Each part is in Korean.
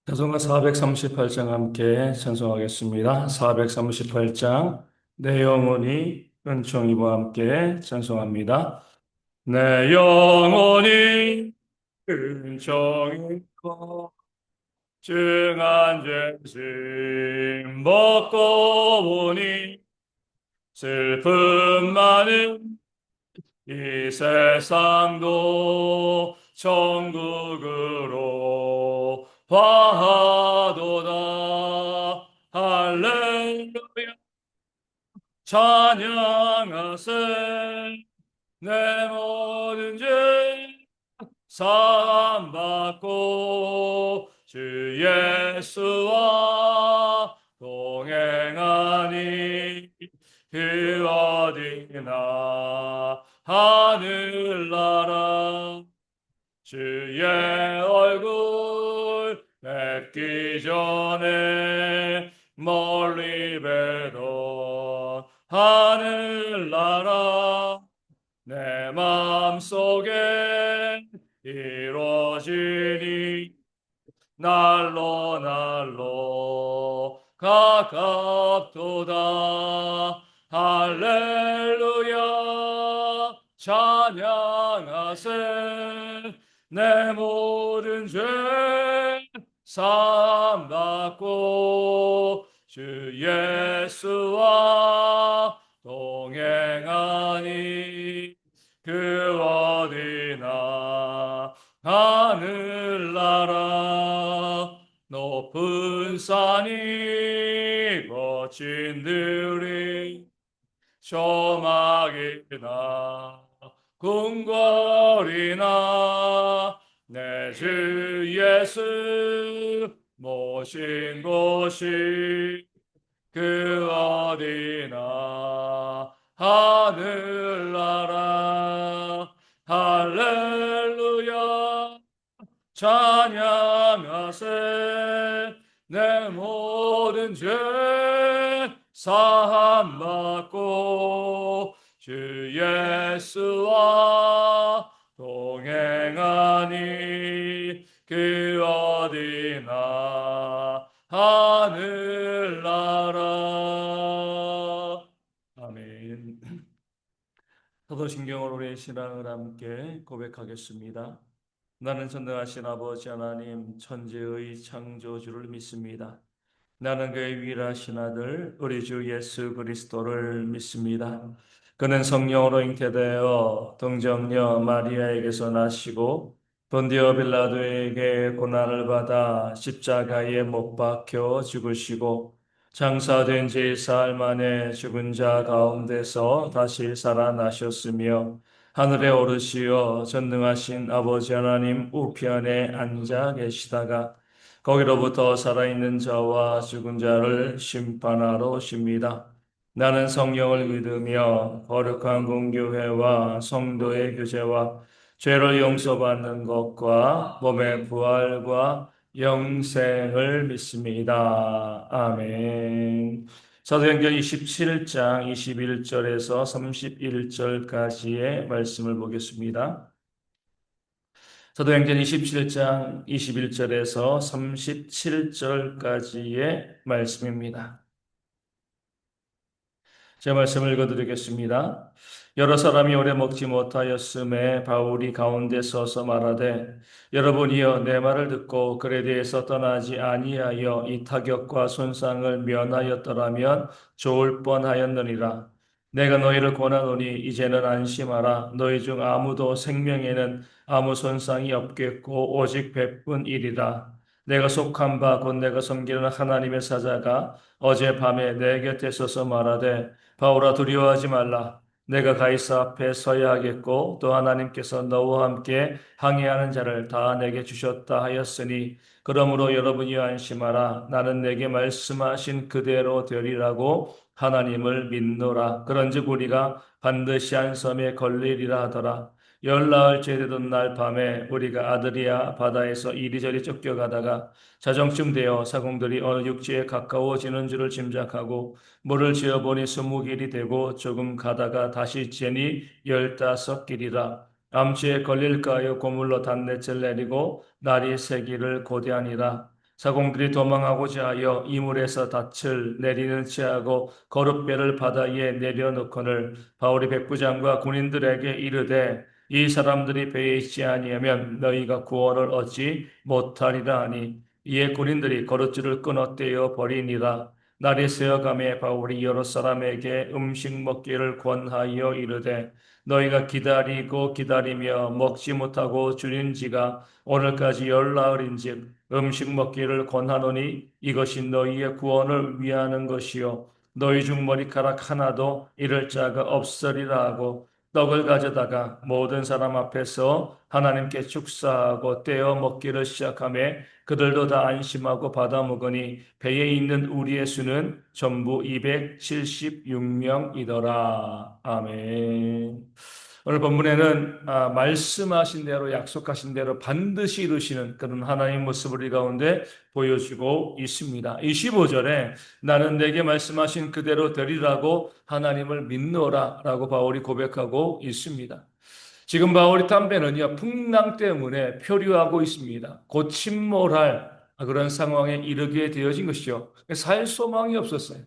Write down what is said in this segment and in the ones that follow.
찬송가 438장 함께 찬송하겠습니다. 438장 내 영혼이 은총이와 함께 찬송합니다. 내 영혼이 은총이고 증한 죄짐 벗고 보니 슬픔 많은 이 세상도 천국으로 화하도다. 할렐루야 찬양하세. 내 모든 죄 사함받고 주 예수와 동행하니 그 어디나 하늘나라 주의 얼굴 뵙기 전에 멀리 뵈던 하늘나라 내 맘속에 이루어지니 날로 날로 가깝도다. 할렐루야 찬양하세. 내 모든 죄 사함받고 주 예수와 동행하니 그 어디나 하늘나라 높은 산이 거친 들이 조막이나 궁궐이나 내 주 예수 모신 곳이 그 어디나 하늘나라 할렐루야 찬양하세. 내 모든 죄 사함받고 주 예수와 동행하니 그 어디나 하늘나라. 아멘. 사도신경으로 우리의 신앙을 함께 고백하겠습니다. 나는 전능하신 아버지 하나님 천지의 창조주를 믿습니다. 나는 그의 유일하신 아들 우리 주 예수 그리스도를 믿습니다. 그는 성령으로 잉태되어 동정녀 마리아에게서 나시고 본디오 빌라도에게 고난을 받아 십자가에 못 박혀 죽으시고 장사된 지 사흘 만에 죽은 자 가운데서 다시 살아나셨으며 하늘에 오르시어 전능하신 아버지 하나님 우편에 앉아 계시다가 거기로부터 살아있는 자와 죽은 자를 심판하러 오십니다. 나는 성령을 믿으며 거룩한 공교회와 성도의 교제와 죄를 용서받는 것과 몸의 부활과 영생을 믿습니다. 아멘. 사도행전 27장 21절에서 31절까지의 말씀을 보겠습니다. 사도행전 27장 21절에서 37절까지의 말씀입니다. 제 말씀을 읽어드리겠습니다. 여러 사람이 오래 먹지 못하였음에 바울이 가운데 서서 말하되 여러분이여 내 말을 듣고 그에 대해서 떠나지 아니하여 이 타격과 손상을 면하였더라면 좋을 뻔하였느니라. 내가 너희를 권하노니 이제는 안심하라. 너희 중 아무도 생명에는 아무 손상이 없겠고 오직 배뿐이리라. 내가 속한 바 곧 내가 섬기는 하나님의 사자가 어젯밤에 내 곁에 서서 말하되 바울아 두려워하지 말라. 내가 가이사 앞에 서야 하겠고 또 하나님께서 너와 함께 항해하는 자를 다 내게 주셨다 하였으니 그러므로 여러분이 안심하라. 나는 내게 말씀하신 그대로 되리라고 하나님을 믿노라. 그런즉 우리가 반드시 한 섬에 걸리리라 하더라. 열나흘째 되던 날 밤에 우리가 아드리아 바다에서 이리저리 쫓겨가다가 자정쯤 되어 사공들이 어느 육지에 가까워지는 줄을 짐작하고 물을 지어보니 20길이 되고 조금 가다가 다시 재니 15길이라. 암치에 걸릴까 하여 고물로 단넷을 내리고 날이 새기를 고대하니라. 사공들이 도망하고자 하여 이물에서 닻을 내리는 체하고 거룻배를 바다에 내려놓거늘 바울이 백부장과 군인들에게 이르되 이 사람들이 배에 있지 아니하면 너희가 구원을 얻지 못하리라 하니 이에 군인들이 거룻줄을 끊어 떼어 버리니라. 날이 새어가매 바울이 여러 사람에게 음식 먹기를 권하여 이르되 너희가 기다리고 기다리며 먹지 못하고 줄인 지가 오늘까지 열나흘인즉 음식 먹기를 권하노니 이것이 너희의 구원을 위하는 것이요 너희 중 머리카락 하나도 잃을 자가 없으리라 하고 떡을 가져다가 모든 사람 앞에서 하나님께 축사하고 떼어 먹기를 시작하며 그들도 다 안심하고 받아 먹으니 배에 있는 우리의 수는 전부 276명이더라. 아멘. 오늘 본문에는 말씀하신 대로 약속하신 대로 반드시 이루시는 그런 하나님의 모습을 이 가운데 보여주고 있습니다. 25절에 나는 내게 말씀하신 그대로 되리라고 하나님을 믿노라 라고 바울이 고백하고 있습니다. 지금 바울이 담배는요 풍랑 때문에 표류하고 있습니다. 곧 침몰할 그런 상황에 이르게 되어진 것이죠. 살 소망이 없었어요.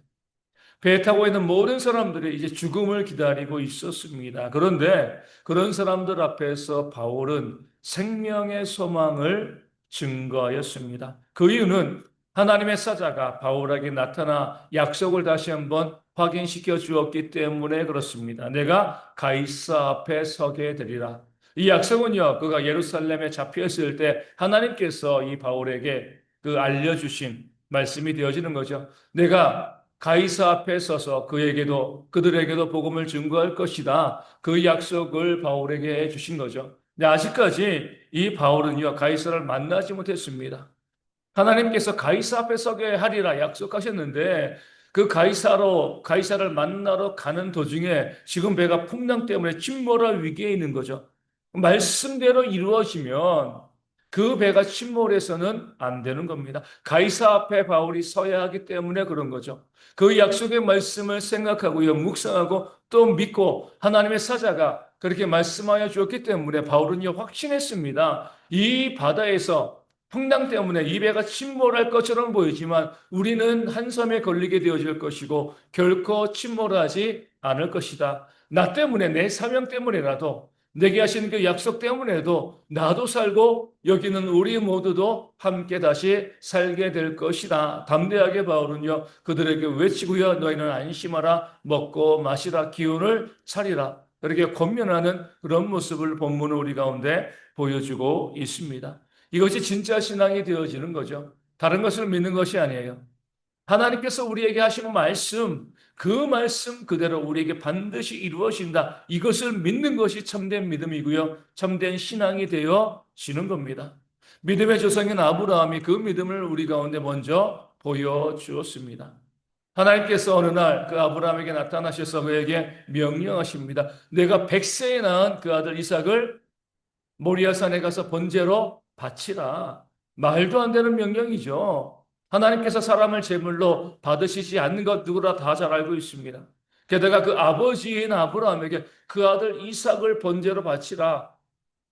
배 타고 있는 모든 사람들이 이제 죽음을 기다리고 있었습니다. 그런데 그런 사람들 앞에서 바울은 생명의 소망을 증거하였습니다. 그 이유는 하나님의 사자가 바울에게 나타나 약속을 다시 한번 확인시켜 주었기 때문에 그렇습니다. 내가 가이사 앞에 서게 되리라. 이 약속은요, 그가 예루살렘에 잡혔을 때 하나님께서 이 바울에게 그 알려주신 말씀이 되어지는 거죠. 내가 가이사 앞에 서서 그들에게도 복음을 증거할 것이다. 그 약속을 바울에게 해주신 거죠. 근데 아직까지 이 바울은요, 가이사를 만나지 못했습니다. 하나님께서 가이사 앞에 서게 하리라 약속하셨는데 그 가이사를 만나러 가는 도중에 지금 배가 풍랑 때문에 침몰할 위기에 있는 거죠. 말씀대로 이루어지면 그 배가 침몰해서는 안 되는 겁니다. 가이사 앞에 바울이 서야 하기 때문에 그런 거죠. 그 약속의 말씀을 생각하고요, 묵상하고 또 믿고 하나님의 사자가 그렇게 말씀하여 주었기 때문에 바울은요, 확신했습니다. 이 바다에서 풍랑 때문에 이 배가 침몰할 것처럼 보이지만 우리는 한 섬에 걸리게 되어질 것이고 결코 침몰하지 않을 것이다. 나 때문에 내 사명 때문에라도 내게 하신 그 약속 때문에도 나도 살고 여기는 우리 모두도 함께 다시 살게 될 것이다. 담대하게 바울은요 그들에게 외치고요 너희는 안심하라 먹고 마시라 기운을 차리라. 그렇게 권면하는 그런 모습을 본문은 우리 가운데 보여주고 있습니다. 이것이 진짜 신앙이 되어지는 거죠. 다른 것을 믿는 것이 아니에요. 하나님께서 우리에게 하시는 말씀, 그 말씀 그대로 우리에게 반드시 이루어진다. 이것을 믿는 것이 참된 믿음이고요. 참된 신앙이 되어지는 겁니다. 믿음의 조상인 아브라함이 그 믿음을 우리 가운데 먼저 보여주었습니다. 하나님께서 어느 날 그 아브라함에게 나타나셔서 그에게 명령하십니다. 내가 100세에 낳은 그 아들 이삭을 모리아산에 가서 번제로 바치라. 말도 안 되는 명령이죠. 하나님께서 사람을 제물로 받으시지 않는 것 누구나 다 잘 알고 있습니다. 게다가 그 아버지인 아브라함에게 그 아들 이삭을 번제로 바치라.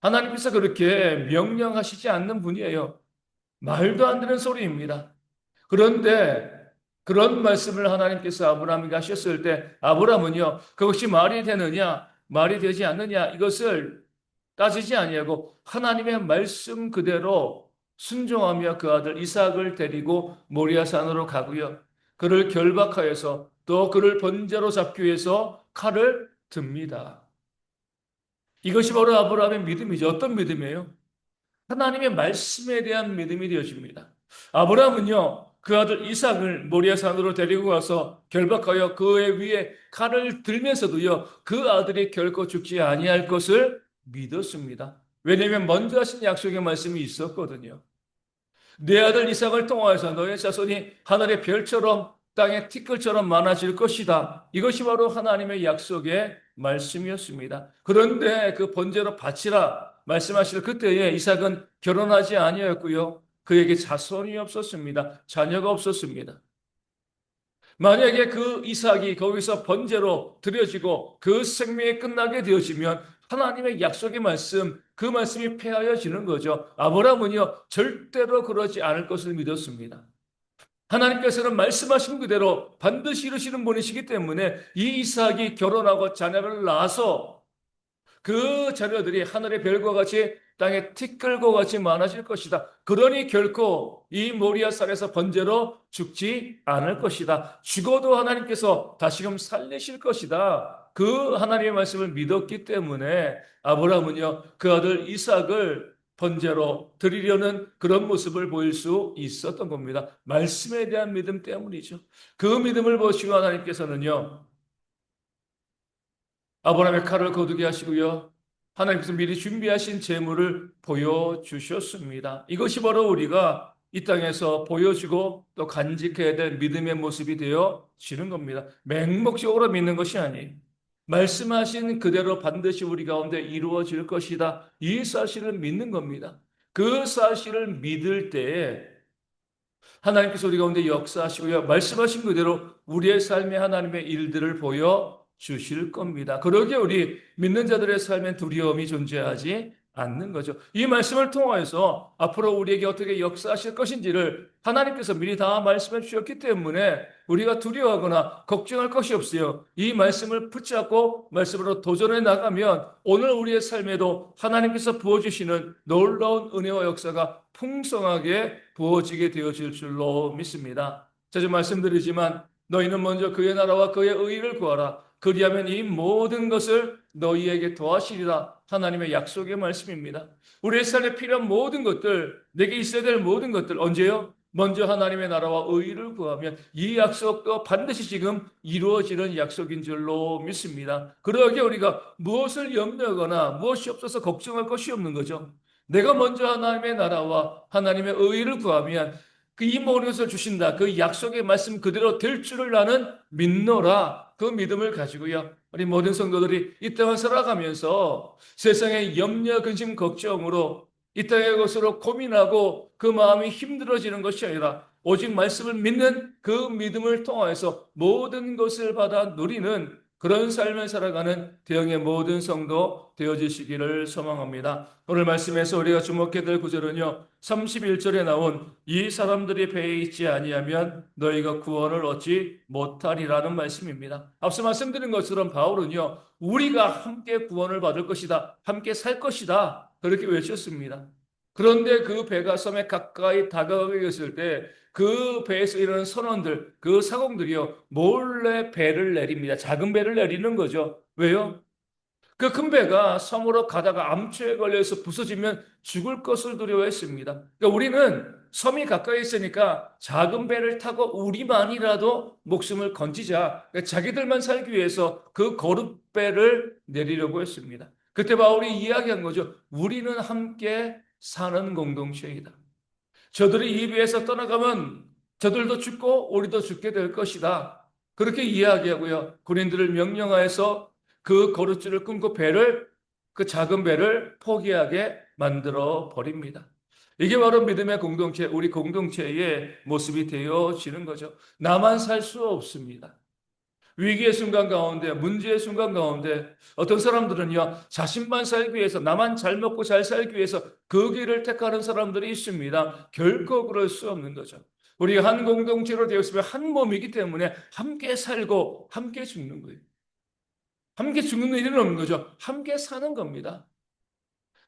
하나님께서 그렇게 명령하시지 않는 분이에요. 말도 안 되는 소리입니다. 그런데 그런 말씀을 하나님께서 아브라함에게 하셨을 때 아브라함은요, 그것이 말이 되느냐, 말이 되지 않느냐, 이것을 따지지 아니하고 하나님의 말씀 그대로 순종하며 그 아들 이삭을 데리고 모리아산으로 가고요. 그를 결박하여서 또 그를 번제로 잡기 위해서 칼을 듭니다. 이것이 바로 아브라함의 믿음이죠. 어떤 믿음이에요? 하나님의 말씀에 대한 믿음이 되어집니다. 아브라함은요, 그 아들 이삭을 모리아산으로 데리고 가서 결박하여 그의 위에 칼을 들면서도요, 그 아들이 결코 죽지 아니할 것을 믿었습니다. 왜냐하면 먼저 하신 약속의 말씀이 있었거든요. 내 아들 이삭을 통하여서 너의 자손이 하늘의 별처럼 땅의 티끌처럼 많아질 것이다. 이것이 바로 하나님의 약속의 말씀이었습니다. 그런데 그 번제로 바치라 말씀하실 그때에 이삭은 결혼하지 아니었고요. 그에게 자손이 없었습니다. 자녀가 없었습니다. 만약에 그 이삭이 거기서 번제로 드려지고 그 생명이 끝나게 되어지면 하나님의 약속의 말씀, 그 말씀이 폐하여지는 거죠. 아브라함은요, 절대로 그러지 않을 것을 믿었습니다. 하나님께서는 말씀하신 그대로 반드시 이루시는 분이시기 때문에 이 이삭이 결혼하고 자녀를 낳아서 그 자녀들이 하늘의 별과 같이 땅에 티끌과 같이 많아질 것이다. 그러니 결코 이 모리아 산에서 번제로 죽지 않을 것이다. 죽어도 하나님께서 다시금 살리실 것이다. 그 하나님의 말씀을 믿었기 때문에 아브라함은요, 그 아들 이삭을 번제로 드리려는 그런 모습을 보일 수 있었던 겁니다. 말씀에 대한 믿음 때문이죠. 그 믿음을 보시고 하나님께서는요, 아브라함의 칼을 거두게 하시고요. 하나님께서 미리 준비하신 재물을 보여주셨습니다. 이것이 바로 우리가 이 땅에서 보여주고 또 간직해야 될 믿음의 모습이 되어지는 겁니다. 맹목적으로 믿는 것이 아니에요. 말씀하신 그대로 반드시 우리 가운데 이루어질 것이다. 이 사실을 믿는 겁니다. 그 사실을 믿을 때에 하나님께서 우리 가운데 역사하시고요. 말씀하신 그대로 우리의 삶에 하나님의 일들을 보여 주실 겁니다. 그러기에 우리 믿는 자들의 삶엔 두려움이 존재하지 않는 거죠. 이 말씀을 통하여서 앞으로 우리에게 어떻게 역사하실 것인지를 하나님께서 미리 다 말씀해 주셨기 때문에 우리가 두려워하거나 걱정할 것이 없어요. 이 말씀을 붙잡고 말씀으로 도전해 나가면 오늘 우리의 삶에도 하나님께서 부어주시는 놀라운 은혜와 역사가 풍성하게 부어지게 되어질 줄로 믿습니다. 자주 말씀드리지만 너희는 먼저 그의 나라와 그의 의의를 구하라. 그리하면 이 모든 것을 너희에게 더하시리라. 하나님의 약속의 말씀입니다. 우리의 삶에 필요한 모든 것들, 내게 있어야 될 모든 것들 언제요? 먼저 하나님의 나라와 의의를 구하면 이 약속도 반드시 지금 이루어지는 약속인 줄로 믿습니다. 그러기에 우리가 무엇을 염려하거나 무엇이 없어서 걱정할 것이 없는 거죠. 내가 먼저 하나님의 나라와 하나님의 의의를 구하면 그 이 모든 것을 주신다. 그 약속의 말씀 그대로 될 줄을 나는 믿노라. 그 믿음을 가지고요. 우리 모든 성도들이 이 땅을 살아가면서 세상의 염려, 근심, 걱정으로 이 땅의 것으로 고민하고 그 마음이 힘들어지는 것이 아니라 오직 말씀을 믿는 그 믿음을 통하여서 모든 것을 받아 누리는 그런 삶을 살아가는 대형의 모든 성도 되어지시기를 소망합니다. 오늘 말씀에서 우리가 주목해야 될 구절은요. 31절에 나온 이 사람들이 배에 있지 아니하면 너희가 구원을 얻지 못하리라는 말씀입니다. 앞서 말씀드린 것처럼 바울은요. 우리가 함께 구원을 받을 것이다. 함께 살 것이다. 그렇게 외쳤습니다. 그런데 그 배가 섬에 가까이 다가가게 했을 때 그 배에서 일어나는 선원들, 그 사공들이요, 몰래 배를 내립니다. 작은 배를 내리는 거죠. 왜요? 그 큰 배가 섬으로 가다가 암초에 걸려서 부서지면 죽을 것을 두려워했습니다. 그러니까 우리는 섬이 가까이 있으니까 작은 배를 타고 우리만이라도 목숨을 건지자. 그러니까 자기들만 살기 위해서 그 거룻배를 내리려고 했습니다. 그때 바울이 이야기한 거죠. 우리는 함께 사는 공동체이다. 저들이 이 배에서 떠나가면 저들도 죽고 우리도 죽게 될 것이다. 그렇게 이야기하고요. 군인들을 명령하여서 그 거룻줄을 끊고 그 작은 배를 포기하게 만들어 버립니다. 이게 바로 믿음의 공동체, 우리 공동체의 모습이 되어지는 거죠. 나만 살 수 없습니다. 위기의 순간 가운데, 문제의 순간 가운데 어떤 사람들은요, 자신만 살기 위해서, 나만 잘 먹고 잘 살기 위해서 그 길을 택하는 사람들이 있습니다. 결코 그럴 수 없는 거죠. 우리가 한 공동체로 되었으면 한 몸이기 때문에 함께 살고 함께 죽는 거예요. 함께 죽는 일은 없는 거죠. 함께 사는 겁니다.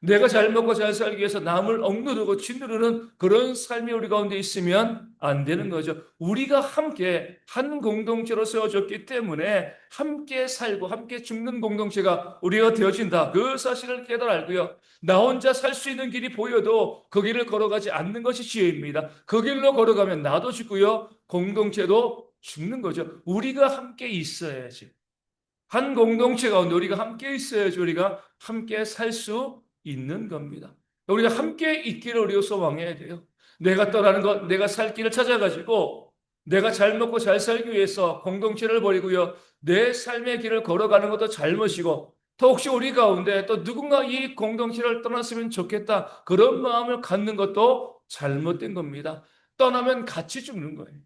내가 잘 먹고 잘 살기 위해서 남을 억누르고 짓누르는 그런 삶이 우리 가운데 있으면 안 되는 거죠. 우리가 함께 한 공동체로 세워졌기 때문에 함께 살고 함께 죽는 공동체가 우리가 되어진다. 그 사실을 깨달아 알고요. 나 혼자 살 수 있는 길이 보여도 그 길을 걸어가지 않는 것이 지혜입니다. 그 길로 걸어가면 나도 죽고요. 공동체도 죽는 거죠. 우리가 함께 있어야지. 한 공동체 가운데 우리가 함께 있어야지 우리가 함께 살 수 있는 겁니다. 우리가 함께 있기를 우리가 소망해야 돼요. 내가 떠나는 것, 내가 살 길을 찾아가지고 내가 잘 먹고 잘 살기 위해서 공동체를 버리고요. 내 삶의 길을 걸어가는 것도 잘못이고 또 혹시 우리 가운데 또 누군가 이 공동체를 떠났으면 좋겠다. 그런 마음을 갖는 것도 잘못된 겁니다. 떠나면 같이 죽는 거예요.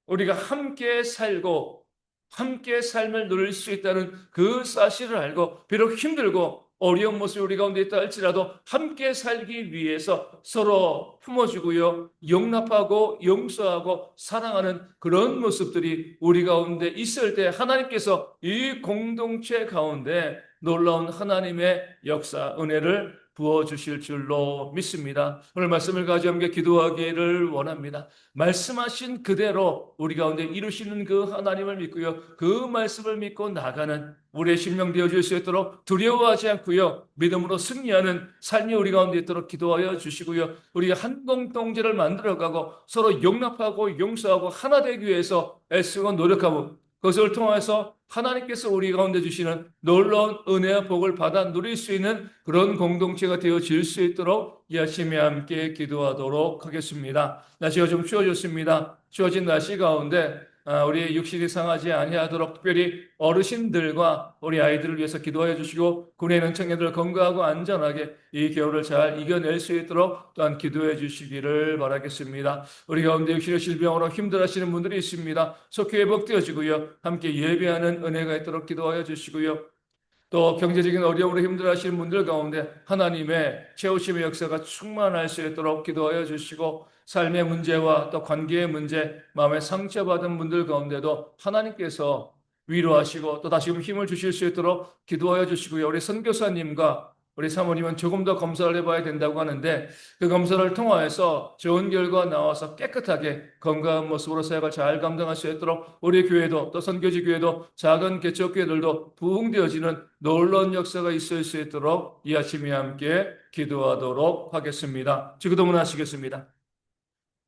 우리가 함께 살고 함께 삶을 누릴 수 있다는 그 사실을 알고 비록 힘들고 어려운 모습이 우리 가운데 있다 할지라도 함께 살기 위해서 서로 품어주고요, 용납하고 용서하고 사랑하는 그런 모습들이 우리 가운데 있을 때 하나님께서 이 공동체 가운데 놀라운 하나님의 역사, 은혜를 부어주실 줄로 믿습니다. 오늘 말씀을 가지고 함께 기도하기를 원합니다. 말씀하신 그대로 우리 가운데 이루시는 그 하나님을 믿고요, 그 말씀을 믿고 나가는 우리의 심령 되어줄 수 있도록 두려워하지 않고요, 믿음으로 승리하는 삶이 우리 가운데 있도록 기도하여 주시고요, 우리가 한 공동체를 만들어가고 서로 용납하고 용서하고 하나 되기 위해서 애쓰고 노력하고 그것을 통해서 하나님께서 우리 가운데 주시는 놀라운 은혜와 복을 받아 누릴 수 있는 그런 공동체가 되어질 수 있도록 이 아침에 함께 기도하도록 하겠습니다. 날씨가 좀 추워졌습니다. 추워진 날씨 가운데 우리 육신이 상하지 아니하도록 특별히 어르신들과 우리 아이들을 위해서 기도해 주시고 군에 있는 청년들 건강하고 안전하게 이 겨울을 잘 이겨낼 수 있도록 또한 기도해 주시기를 바라겠습니다. 우리 가운데 육신의 질병으로 힘들어하시는 분들이 있습니다. 속히 회복되어지고요, 함께 예배하는 은혜가 있도록 기도하여 주시고요, 또 경제적인 어려움으로 힘들어하시는 분들 가운데 하나님의 채우심의 역사가 충만할 수 있도록 기도하여 주시고, 삶의 문제와 또 관계의 문제, 마음에 상처받은 분들 가운데도 하나님께서 위로하시고 또 다시금 힘을 주실 수 있도록 기도하여 주시고요, 우리 선교사님과 우리 사모님은 조금 더 검사를 해봐야 된다고 하는데 그 검사를 통하여서 좋은 결과 나와서 깨끗하게 건강한 모습으로 사역을 잘 감당할 수 있도록 우리 교회도 또 선교지 교회도 작은 개척교회들도 부흥되어지는 놀라운 역사가 있을 수 있도록 이 아침에 함께 기도하도록 하겠습니다. 기도문 하시겠습니다.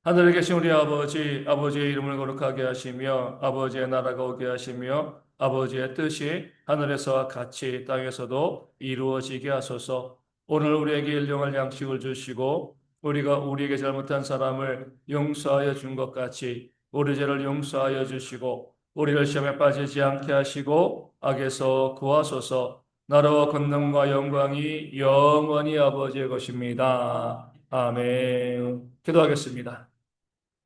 하늘에 계신 우리 아버지, 아버지의 이름을 거룩하게 하시며 아버지의 나라가 오게 하시며 아버지의 뜻이 하늘에서와 같이 땅에서도 이루어지게 하소서. 오늘 우리에게 일용할 양식을 주시고 우리가 우리에게 잘못한 사람을 용서하여 준 것 같이 우리 죄를 용서하여 주시고 우리를 시험에 빠지지 않게 하시고 악에서 구하소서. 나라와 권능과 영광이 영원히 아버지의 것입니다. 아멘. 기도하겠습니다.